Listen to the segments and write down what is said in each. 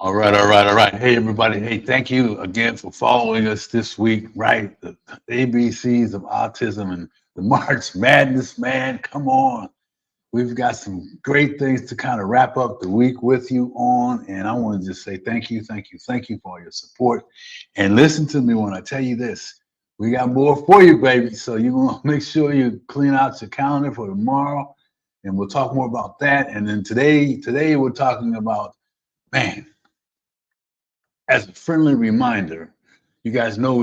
All right, all right, all right. Hey, everybody. Hey, thank you again for following us this week, right? The ABCs of autism and the March Madness, man. Come on. We've got some great things to kind of wrap up the week with you on. And I want to just say thank you, thank you, thank you for your support. And listen to me when I tell you this. We got more for you, baby. So you want to make sure you clean out your calendar for tomorrow. And we'll talk more about that. And then today we're talking about, man, as a friendly reminder, you guys know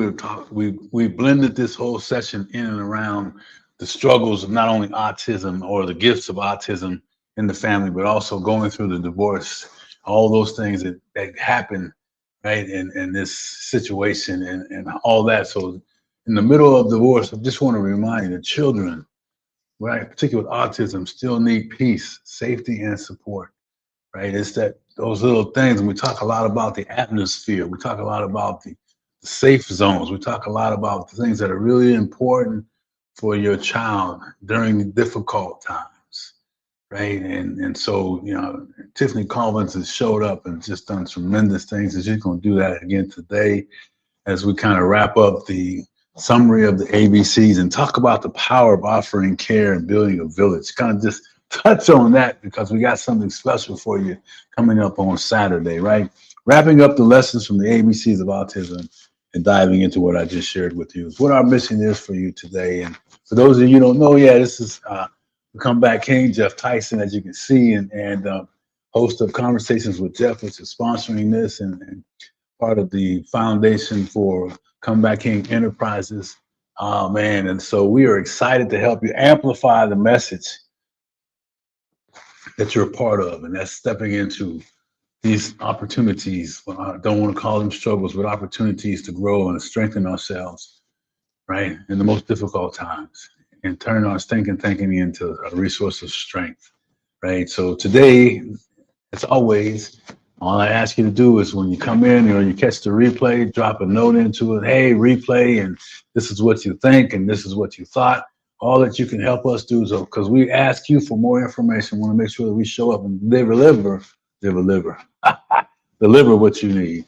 we blended this whole session in and around the struggles of not only autism or the gifts of autism in the family, but also going through the divorce, all those things that happen, right, in this situation and all that. So in the middle of divorce, I just want to remind you that children, right, particularly with autism, still need peace, safety, and support, right? It's that those little things, and we talk a lot about the atmosphere. We talk a lot about the safe zones. We talk a lot about the things that are really important for your child during difficult times, right? And so, Tiffany Colvin has showed up and just done tremendous things, and she's going to do that again today as we kind of wrap up the summary of the ABCs and talk about the power of offering care and building a village. Kind of just touch on that because we got something special for you coming up on Saturday, right? Wrapping up the lessons from the ABCs of autism and diving into what I just shared with you. What our mission is for you today. And for those of you who don't know, this is the Comeback King, Geoff Tyson, as you can see, and host of Conversations with Geoff, which is sponsoring this and part of the foundation for Comeback King Enterprises. Man, and so we are excited to help you amplify the message that you're a part of, and that's stepping into these opportunities. I don't want to call them struggles, but opportunities to grow and strengthen ourselves, right, in the most difficult times, and turn our stinking thinking into a resource of strength, right? So today, as always, all I ask you to do is when you come in or you catch the replay, drop a note into it. Hey, replay, and this is what you think, and this is what you thought. All that you can help us do, so because we ask you for more information, we want to make sure that we show up and deliver deliver what you need,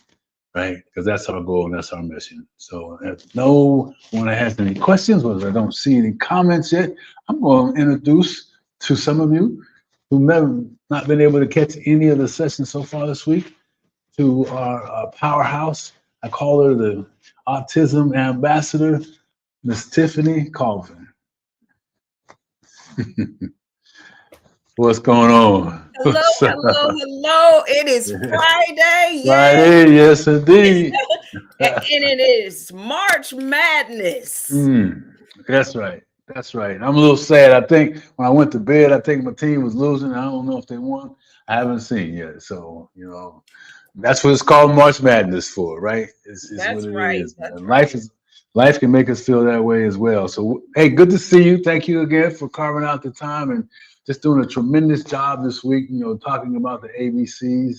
right? Because that's our goal and that's our mission. So if no one has any questions, or I don't see any comments yet, I'm going to introduce to some of you who may have not been able to catch any of the sessions so far this week to our powerhouse. I call her the autism ambassador, Miss Tiffany Colvin. What's going on? Hello, hello, hello. It is Friday. Friday, yes, indeed. And it is March Madness. That's right. That's right. I'm a little sad. I think when I went to bed, I think my team was losing. I don't know if they won. I haven't seen yet. So, that's what it's called March Madness for, right? It's That's what it right. is. That's And right. life can make us feel that way as well. So, hey, good to see you. Thank you again for carving out the time and just doing a tremendous job this week, talking about the ABCs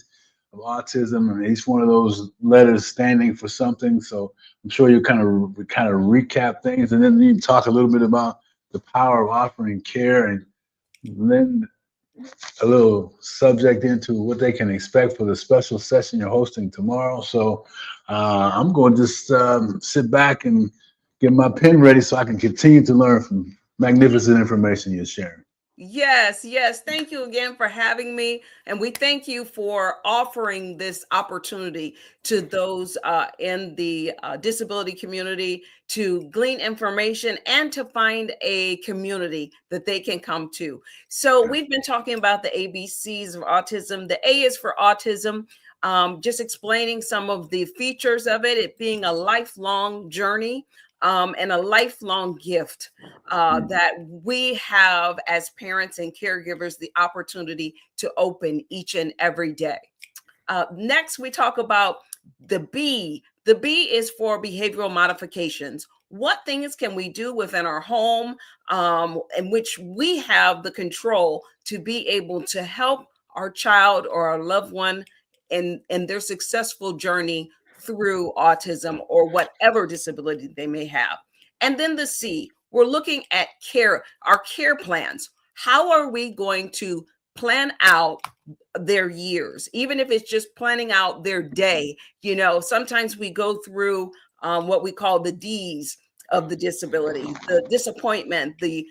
of autism and each one of those letters standing for something. So I'm sure you kind of recap things, and then you talk a little bit about the power of offering care, and then a little subject into what they can expect for the special session you're hosting tomorrow. So I'm going to just sit back and get my pen ready so I can continue to learn from magnificent information you're sharing. Yes, yes. Thank you again for having me. And we thank you for offering this opportunity to those in the disability community to glean information and to find a community that they can come to. So we've been talking about the ABCs of autism. The A is for autism. Just explaining some of the features of it being a lifelong journey. And a lifelong gift that we have as parents and caregivers the opportunity to open each and every day. Next, we talk about the B. The B is for behavioral modifications. What things can we do within our home in which we have the control to be able to help our child or our loved one in their successful journey through autism or whatever disability they may have. And then the C, we're looking at care, our care plans. How are we going to plan out their years, even if it's just planning out their day. Sometimes we go through what we call the D's of the disability, the disappointment, the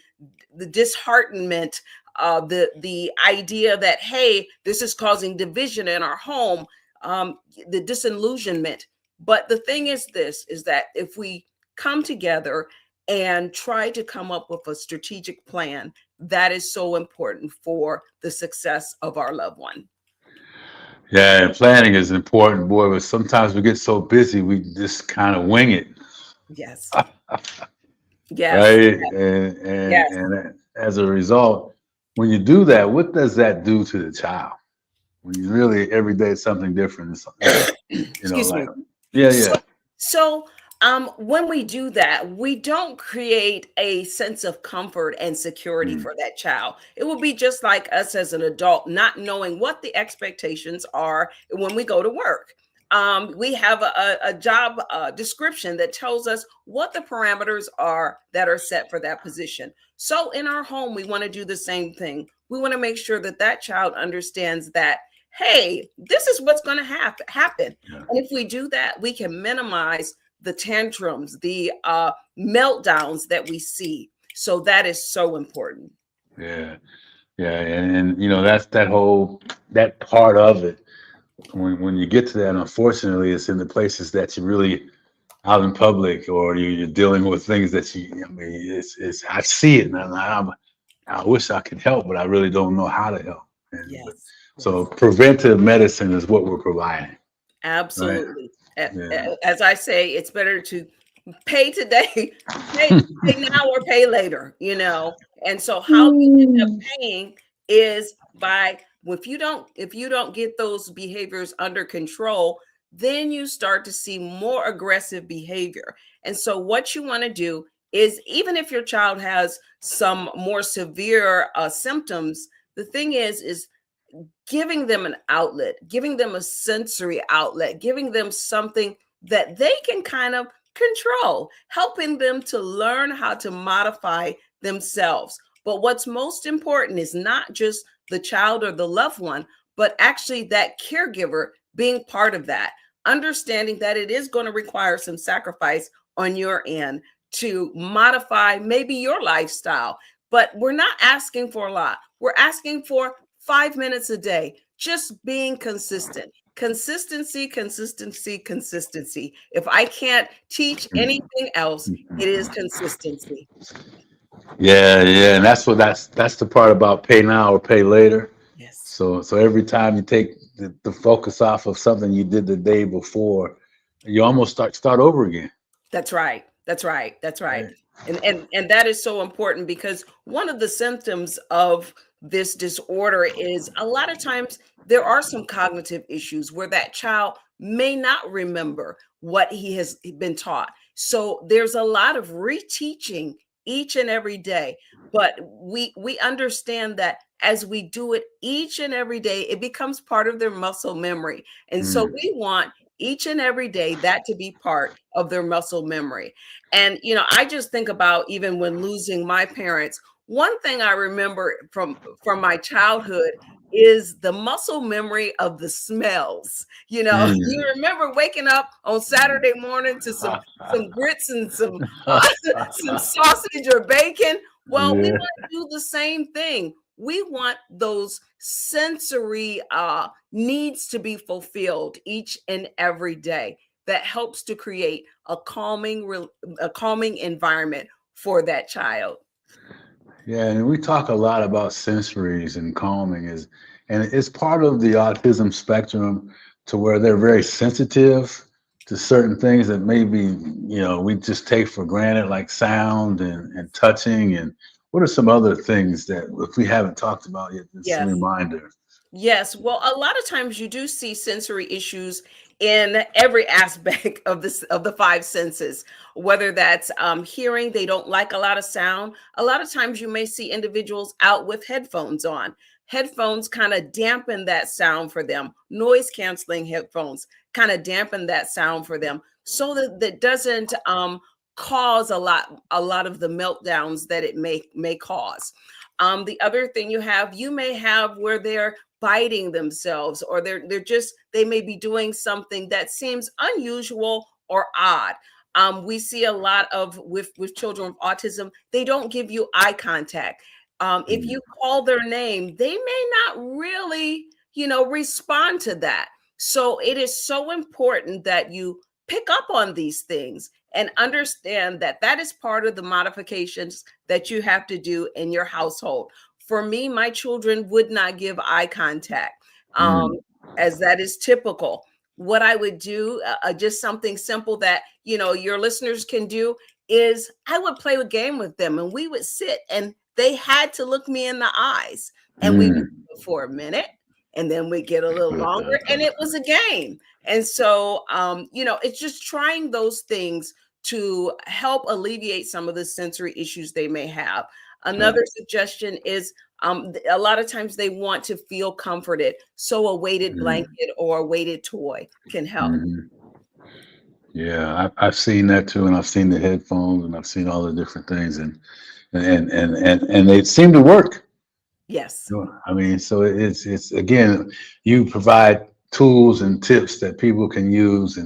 disheartenment, the idea that, hey, this is causing division in our home, the disillusionment. But the thing is that if we come together and try to come up with a strategic plan, that is so important for the success of our loved one. Yeah, and planning is important, boy, but sometimes we get so busy, we just kind of wing it. Yes. Yes. Right? And Yes. and as a result, when you do that, what does that do to the child? When you really every day something different, Excuse like me. yeah, So, yeah. so when we do that, we don't create a sense of comfort and security Mm, for that child. It will be just like us as an adult, not knowing what the expectations are when we go to work. We have a job description that tells us what the parameters are that are set for that position. So in our home, we want to do the same thing. We want to make sure that that child understands that, hey, this is what's going to happen. yeah, And if we do that, we can minimize the tantrums, the meltdowns that we see. So that is so important. yeah, yeah, and that's that part of it. When you get to that, unfortunately, it's in the places that you really out in public, or you're dealing with things that I mean, it's I see it, and I wish I could help, but I really don't know how to help. Yes. So Yes. preventive medicine is what we're providing, right? Absolutely. Yeah. As I say, it's better to pay today, pay now or pay later. And so how you end up paying is by, if you don't get those behaviors under control, then you start to see more aggressive behavior. And so what you want to do is, even if your child has some more severe symptoms, the thing is giving them an outlet, giving them a sensory outlet, giving them something that they can kind of control, helping them to learn how to modify themselves. But what's most important is not just the child or the loved one, but actually that caregiver being part of that, understanding that it is going to require some sacrifice on your end to modify maybe your lifestyle. But we're not asking for a lot. We're asking for 5 minutes a day, just being consistent. Consistency, consistency, consistency. If I can't teach anything else, it is consistency. Yeah, yeah, and that's the part about pay now or pay later. Yes. So every time you take the focus off of something you did the day before, you almost start over again. That's right. That's right. That's right. Right. And that is so important, because one of the symptoms of this disorder is, a lot of times there are some cognitive issues where that child may not remember what he has been taught. So there's a lot of reteaching each and every day. But we understand that as we do it each and every day, it becomes part of their muscle memory. And so Mm, we want each and every day that to be part of their muscle memory. And I just think about, even when losing my parents, one thing I remember from my childhood is the muscle memory of the smells. You mm. remember waking up on Saturday morning to some grits and some some sausage or bacon. Well, we Yeah. want to do the same thing. We want those sensory needs to be fulfilled each and every day. That helps to create a calming environment for that child. Yeah, and we talk a lot about sensories and calming and it's part of the autism spectrum, to where they're very sensitive to certain things that maybe, we just take for granted, like sound and touching. And what are some other things that, if we haven't talked about yet, just a Yes. reminder? Yes, well, a lot of times you do see sensory issues in every aspect of the five senses. Whether that's hearing, they don't like a lot of sound. A lot of times you may see individuals out with headphones on. Headphones kind of dampen that sound for them. Noise canceling headphones kind of dampen that sound for them, so that doesn't cause a lot of the meltdowns that it may cause. The other thing you may have where they're biting themselves, or they may be doing something that seems unusual or odd. We see a lot of with children with autism, they don't give you eye contact. If you call their name, they may not really, respond to that. So it is so important that you pick up on these things and understand that that is part of the modifications that you have to do in your household. For me, my children would not give eye contact, as that is typical. What I would do, just something simple that your listeners can do, is I would play a game with them, and we would sit, and they had to look me in the eyes, and we would do it for a minute, and then we get a little longer, and it was a game. And so, it's just trying those things to help alleviate some of the sensory issues they may have. Another suggestion is, a lot of times they want to feel comforted. So a weighted blanket or a weighted toy can help. Yeah, I've seen that too, and I've seen the headphones, and I've seen all the different things, and they seem to work. Yes. I mean, so it's again, you provide tools and tips that people can use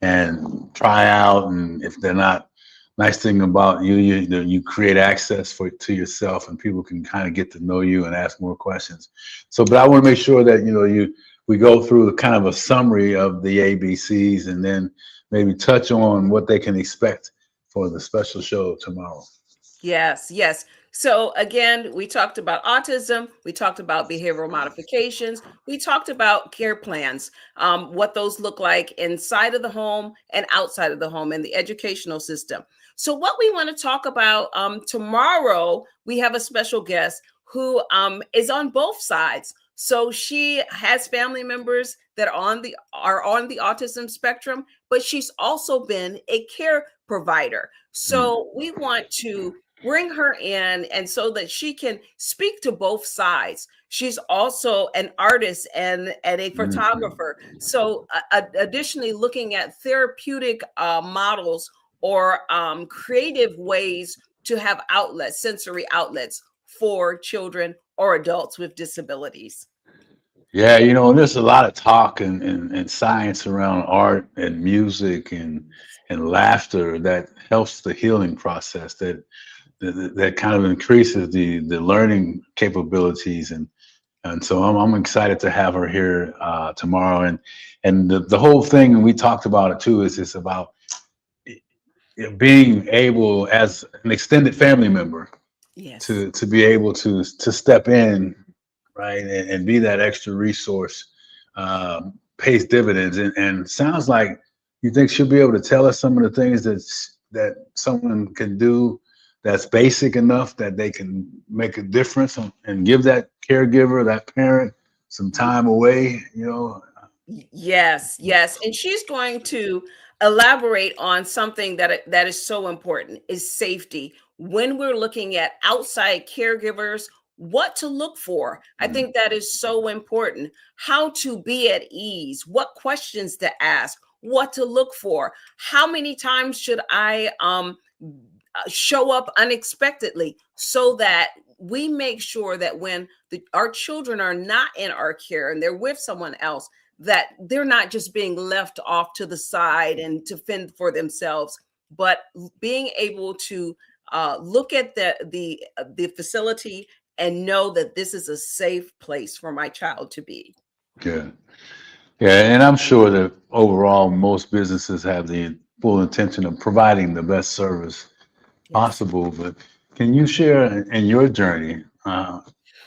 and try out, and if they're not, nice thing about you create access to yourself, and people can kind of get to know you and ask more questions. So, but I want to make sure that we go through kind of a summary of the ABCs, and then maybe touch on what they can expect for the special show tomorrow. Yes, yes. So again, we talked about autism, we talked about behavioral modifications, we talked about care plans, what those look like inside of the home and outside of the home, and the educational system. So what we want to talk about tomorrow, we have a special guest who is on both sides. So she has family members that are on the autism spectrum, but she's also been a care provider. So we want to bring her in, and so that she can speak to both sides. She's also an artist and a photographer. So additionally, looking at therapeutic models or creative ways to have outlets, sensory outlets for children or adults with disabilities. Yeah, there's a lot of talk and science around art and music and laughter that helps the healing process, that kind of increases the learning capabilities, and so I'm excited to have her here tomorrow, and the whole thing, and we talked about it too, is it's about being able as an extended family member Yes. to be able to step in, right, and be that extra resource, pays dividends, and sounds like you think she'll be able to tell us some of the things that someone can do that's basic enough that they can make a difference and give that caregiver, that parent, some time away. Yes, yes. And she's going to elaborate on something that is so important, is safety. When we're looking at outside caregivers, what to look for. I think that is so important. How to be at ease, what questions to ask, what to look for. How many times should I show up unexpectedly, so that we make sure that when our children are not in our care and they're with someone else, that they're not just being left off to the side and to fend for themselves, but being able to look at the facility and know that this is a safe place for my child to be. Yeah. Yeah, and I'm sure that overall most businesses have the full intention of providing the best service Yes. possible, but can you share in your journey,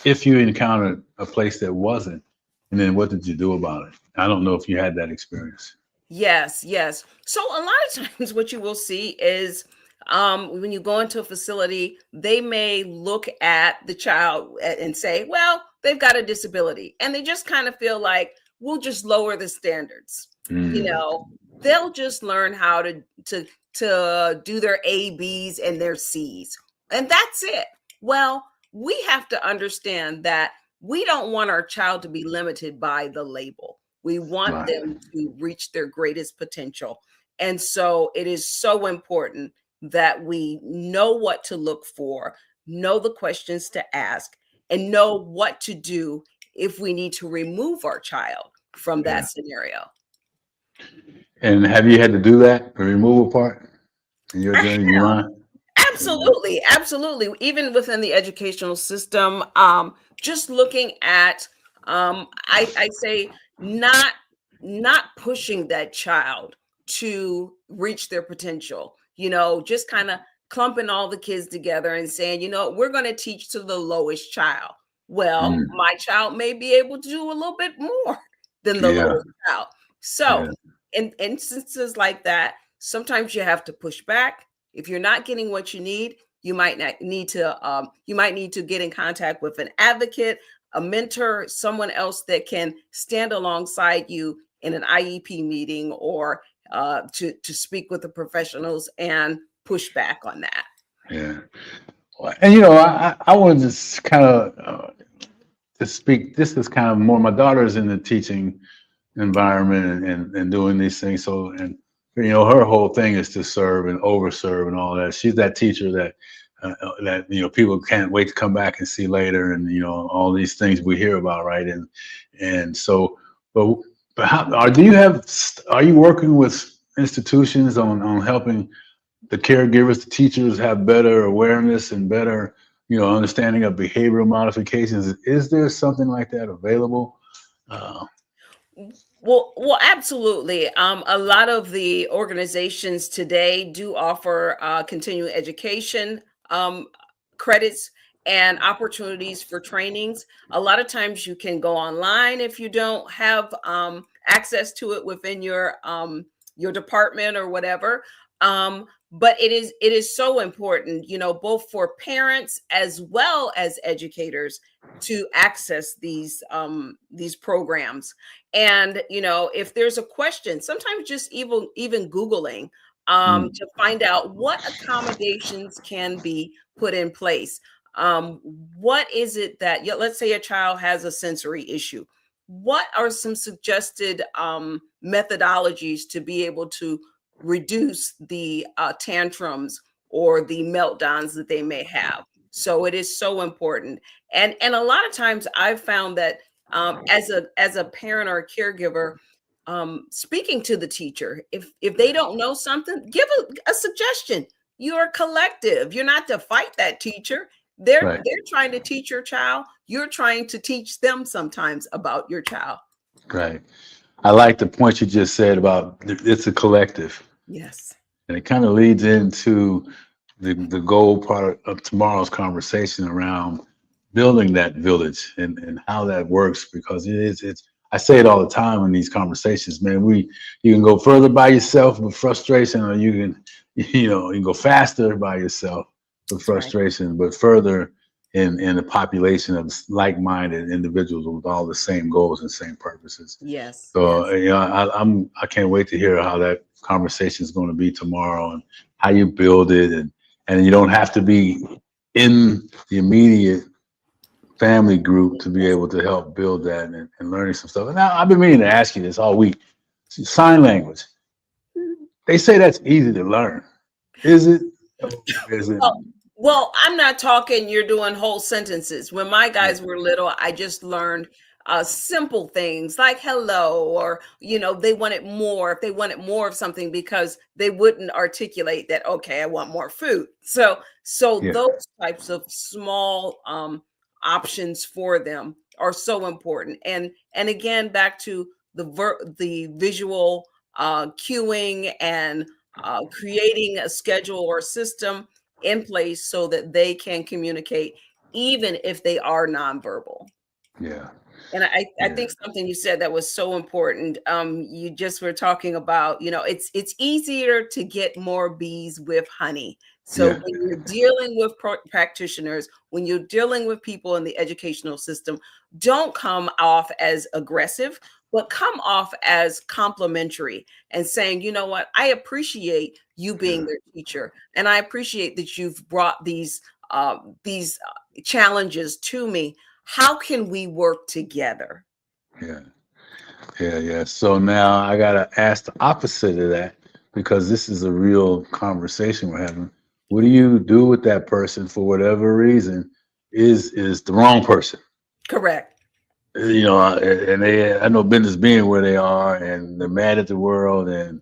if you encountered a place that wasn't, and then what did you do about it? I don't know if you had that experience. Yes, yes. So a lot of times what you will see is when you go into a facility, they may look at the child and say, well, they've got a disability. And they just kind of feel like, we'll just lower the standards. You Mm, know, they'll just learn how to do their A, B's and their C's. And that's it. Well, we have to understand that we don't want our child to be limited by the label. We want right. them to reach their greatest potential. And so it is so important that we know what to look for, know the questions to ask, and know what to do if we need to remove our child from Yeah. that scenario. And have you had to do that, the removal part in your I journey? You mind? Yeah. Absolutely, absolutely. Even within the educational system, just looking at, I say not pushing that child to reach their potential. Just kind of clumping all the kids together and saying, we're going to teach to the lowest child. Well, Mm. my child may be able to do a little bit more than the Yeah. lowest child. So, Yeah. in instances like that, sometimes you have to push back. If you're not getting what you need, you might need to get in contact with an advocate, a mentor, someone else that can stand alongside you in an IEP meeting, or to speak with the professionals and push back on that. Yeah. And I wanted to just kind of to speak. This is kind of more. My daughter's in the teaching environment and doing these things. So, and her whole thing is to serve and overserve and all that. She's that teacher that people can't wait to come back and see later, and all these things we hear about, right? And so, but how are you working with institutions on helping the caregivers, the teachers have better awareness and better understanding of behavioral modifications? Is there something like that available? Uh, Well, absolutely. A lot of the organizations today do offer continuing education credits and opportunities for trainings. A lot of times you can go online if you don't have access to it within your department or whatever. But it is so important, both for parents as well as educators, to access these programs. And if there's a question, sometimes just even Googling mm, to find out what accommodations can be put in place. What is it that, let's say a child has a sensory issue, what are some suggested methodologies to be able to reduce the tantrums or the meltdowns that they may have? So it is so important. And a lot of times I've found that as a parent or a caregiver, speaking to the teacher, if they don't know something, give a suggestion. You're a collective. You're not to fight that teacher. They're right, trying to teach your child. You're trying to teach them sometimes about your child. right. I like the point you just said about it's a collective, Yes. and it kind of leads into the goal part of tomorrow's conversation around building that village and how that works, because it's I say it all the time in these conversations, man. You can go further by yourself with frustration, or you can go faster by yourself with That's right. frustration, but further in a population of like-minded individuals with all the same goals and same purposes. Yes. So Yes. I can't wait to hear how that conversation is going to be tomorrow, and how you build it, and you don't have to be in the immediate family group to be Yes. able to help build that, and learning some stuff. And now I've been meaning to ask you this all week. Sign language. They say that's easy to learn. Is it? Is it? Well, I'm not talking you're doing whole sentences. When my Yeah. guys were little, I just learned simple things like hello, or, they wanted more, if they wanted more of something, because they wouldn't articulate that, okay, I want more food. So Yeah. those types of small options for them are so important. And again, back to the visual cueing, and creating a schedule or system in place so that they can communicate even if they are nonverbal. Yeah. And I Yeah. think something you said that was so important. You just were talking about, it's easier to get more bees with honey. So Yeah. when you're dealing with practitioners, when you're dealing with people in the educational system, don't come off as aggressive, but come off as complimentary and saying, you know what, I appreciate you being Yeah. their teacher, and I appreciate that you've brought these challenges to me. How can we work together? Yeah. Yeah. Yeah. So now I gotta ask the opposite of that, because this is a real conversation we're having. What do you do with that person for whatever reason is the wrong person? Correct. You know, and they, I know business being where they are, and they're mad at the world, and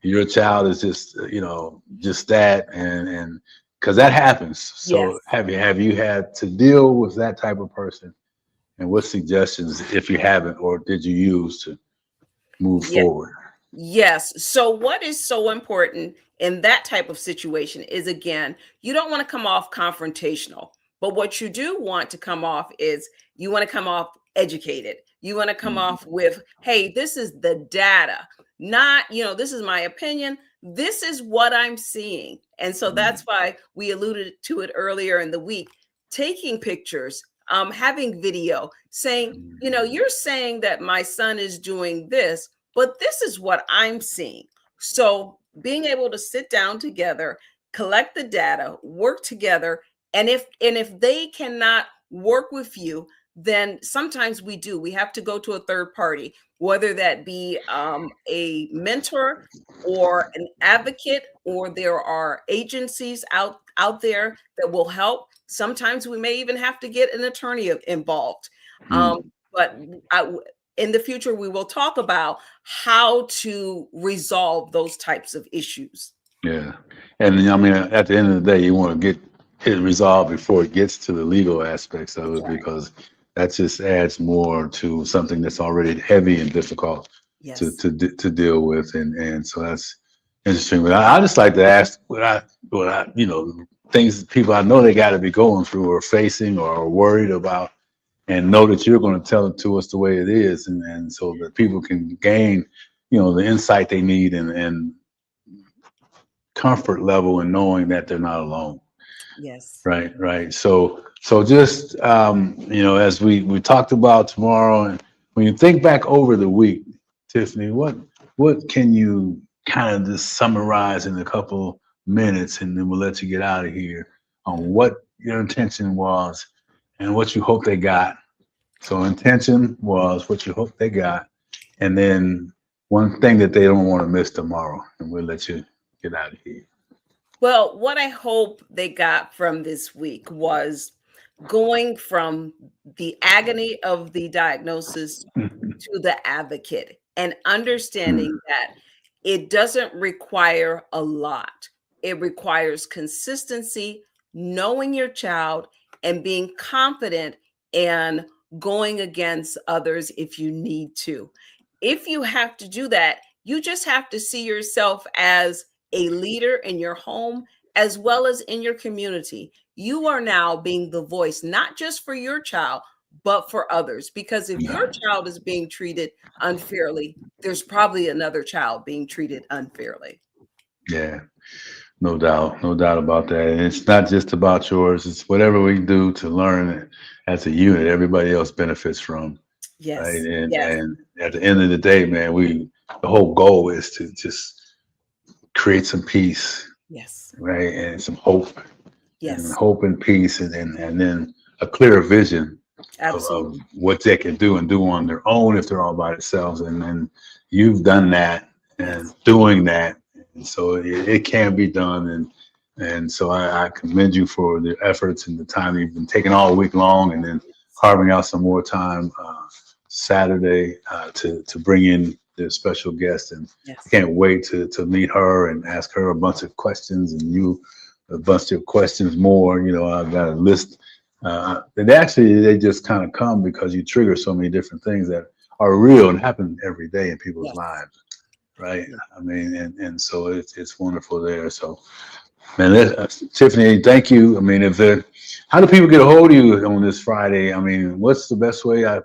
your child is just, you know, just that, and because that happens. So Yes. have you had to deal with that type of person, and what suggestions, if you haven't, or did you use to move Yeah. forward? Yes. So, what is so important in that type of situation is, again, you don't want to come off confrontational, but what you do want to come off is you want to come off educated. You want to come Mhm. off with, hey, this is the data, not, this is my opinion. This is what I'm seeing. And so that's Mhm. why we alluded to it earlier in the week, taking pictures, having video, saying, Mhm. you're saying that my son is doing this, but this is what I'm seeing. So being able to sit down together, collect the data, work together, and if they cannot work with you, then sometimes we have to go to a third party, whether that be a mentor or an advocate, or there are agencies out there that will help. Sometimes we may even have to get an attorney involved. Um, Mhm. but I, in the future, we will talk about how to resolve those types of issues. Yeah, and I mean, at the end of the day, you want to get it resolved before it gets to the legal aspects of That's it, right. because that just adds more to something that's already heavy and difficult Yes. to deal with, and so that's interesting. But I just like to ask what I things people I know they got to be going through or facing or worried about, and know that you're going to tell it to us the way it is, and so that people can gain the insight they need, and comfort level in knowing that they're not alone. Yes. Right, right. So just as we talked about tomorrow, and when you think back over the week, Tiffany, what can you kind of just summarize in a couple minutes, and then we'll let you get out of here, on what your intention was and what you hope they got. So intention was what you hope they got, and then one thing that they don't want to miss tomorrow, and we'll let you get out of here. Well, what I hope they got from this week was going from the agony of the diagnosis to the advocate, and understanding that it doesn't require a lot. It requires consistency, knowing your child, and being confident and going against others if you need to. If you have to do that, you just have to see yourself as a leader in your home as well as in your community. You are now being the voice, not just for your child, but for others. Because if your Yeah. child is being treated unfairly, there's probably another child being treated unfairly. Yeah. No doubt about that. And it's not just about yours. It's whatever we do to learn it as a unit, everybody else benefits from, right? Yes, yes, And at the end of the day, man, the whole goal is to just create some peace, yes, right? And some hope, and yes, hope and peace, and then a clearer vision of absolutely. what they can do and do on their own if they're all by themselves. And then you've done that and Yes, doing that. And so it can be done. And so I commend you for the efforts and the time you've been taking all week long, and then carving out some more time Saturday to bring in the special guest. And I yes, can't wait to meet her and ask her a bunch of questions, and you a bunch of questions more. I've got a list. And actually, they just kind of come because you trigger so many different things that are real and happen every day in people's yes, lives, right? yes. I mean, and so it's wonderful there. So, man, Tiffany, thank you. I mean, how do people get a hold of you on this Friday? I mean, what's the best way? I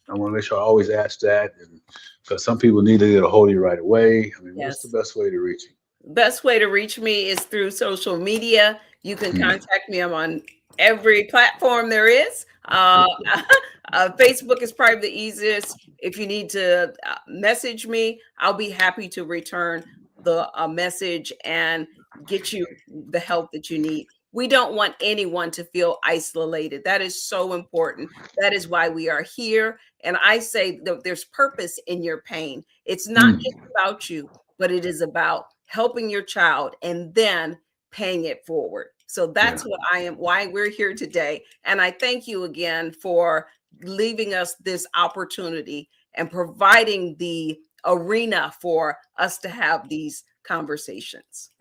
want to make sure I always ask that, and because some people need to get a hold of you right away. I mean, what's the Yes. best way to reach Best way to reach me is through social media. You can you? contact me. I'm on every platform there is. Facebook is probably the easiest. If you need to message me, I'll be happy to return the message and get you the help that you need. We don't want anyone to feel isolated. That is so important. That is why we are here. And I say that there's purpose in your pain. It's not just Mm. about you, but it is about helping your child, and then paying it forward. So that's what why we're here today. And I thank you again for leaving us this opportunity and providing the arena for us to have these conversations.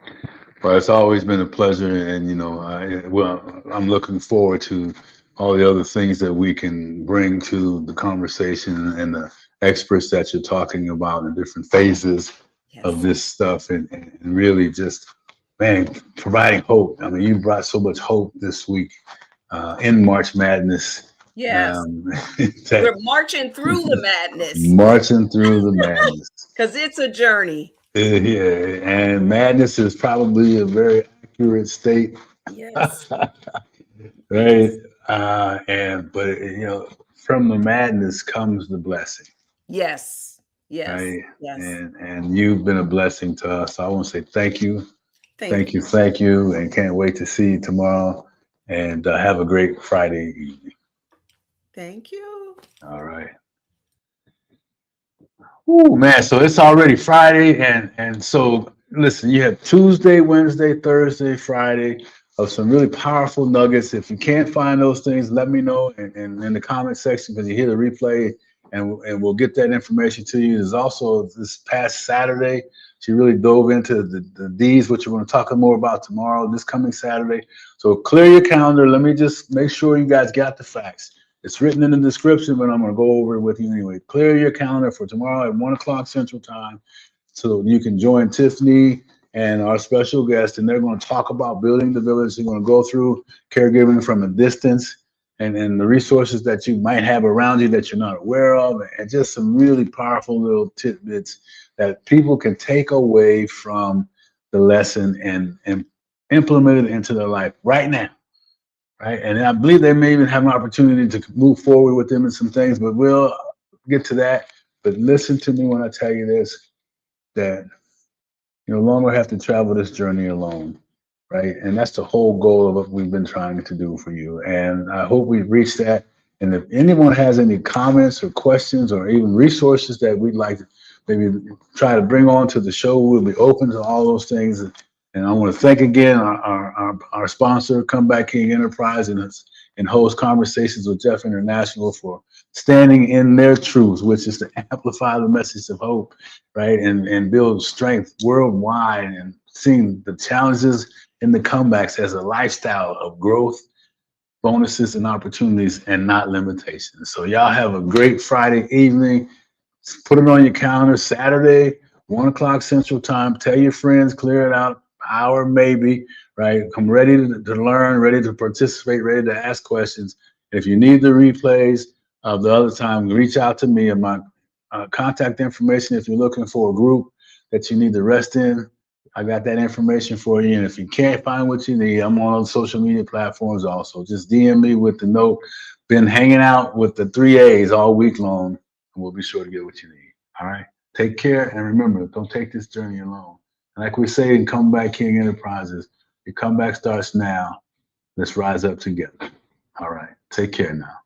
Well, it's always been a pleasure, and I'm looking forward to all the other things that we can bring to the conversation and the experts that you're talking about in different phases of this stuff, and really just, man, providing hope. I mean, you brought so much hope this week in March Madness. Yes. We're marching through the madness. Marching through the madness. Because it's a journey. Yeah, and madness is probably a very accurate state. Yes. Right. But from the madness comes the blessing. Yes. Yes. Right. Yes. And you've been a blessing to us. So I want to say thank you. Thank you. And can't wait to see you tomorrow. And have a great Friday evening. Thank you. All right. Oh man, so it's already Friday, and so listen, you have Tuesday, Wednesday, Thursday, Friday of some really powerful nuggets. If you can't find those things, let me know and in the comment section, because you hear the replay, and we'll get that information to you. There's also this past Saturday, she really dove into the D's, which we're going to talk more about tomorrow, this coming Saturday. So clear your calendar. Let me just make sure you guys got the facts. It's written in the description, but I'm going to go over it with you anyway. Clear your calendar for tomorrow at 1 o'clock Central Time so you can join Tiffany and our special guest, and they're going to talk about building the village. They're going to go through caregiving from a distance and the resources that you might have around you that you're not aware of, and just some really powerful little tidbits that people can take away from the lesson and implement it into their life right now. Right. And I believe they may even have an opportunity to move forward with them in some things, but we'll get to that. But listen to me when I tell you this, that you no longer have to travel this journey alone. Right. And that's the whole goal of what we've been trying to do for you. And I hope we've reached that. And if anyone has any comments or questions or even resources that we'd like to maybe try to bring on to the show, we'll be open to all those things. And I want to thank again our sponsor, Come Back King Enterprise, and host Conversations with Geoff International for standing in their truth, which is to amplify the message of hope, right, and build strength worldwide, and seeing the challenges and the comebacks as a lifestyle of growth, bonuses, and opportunities, and not limitations. So y'all have a great Friday evening. Put it on your calendar, Saturday, 1 o'clock Central Time. Tell your friends, clear it out. Hour maybe, right? Come ready to learn, ready to participate, ready to ask questions. If you need the replays of the other time, reach out to me and my contact information. If you're looking for a group that you need to rest in, I got that information for you. And if you can't find what you need, I'm on social media platforms also. Just DM me with the note. Been hanging out with the 3 A's all week long, and we'll be sure to get what you need. All right. Take care, and remember, don't take this journey alone. Like we say in Come Back King Enterprises, your comeback starts now. Let's rise up together. All right. Take care now.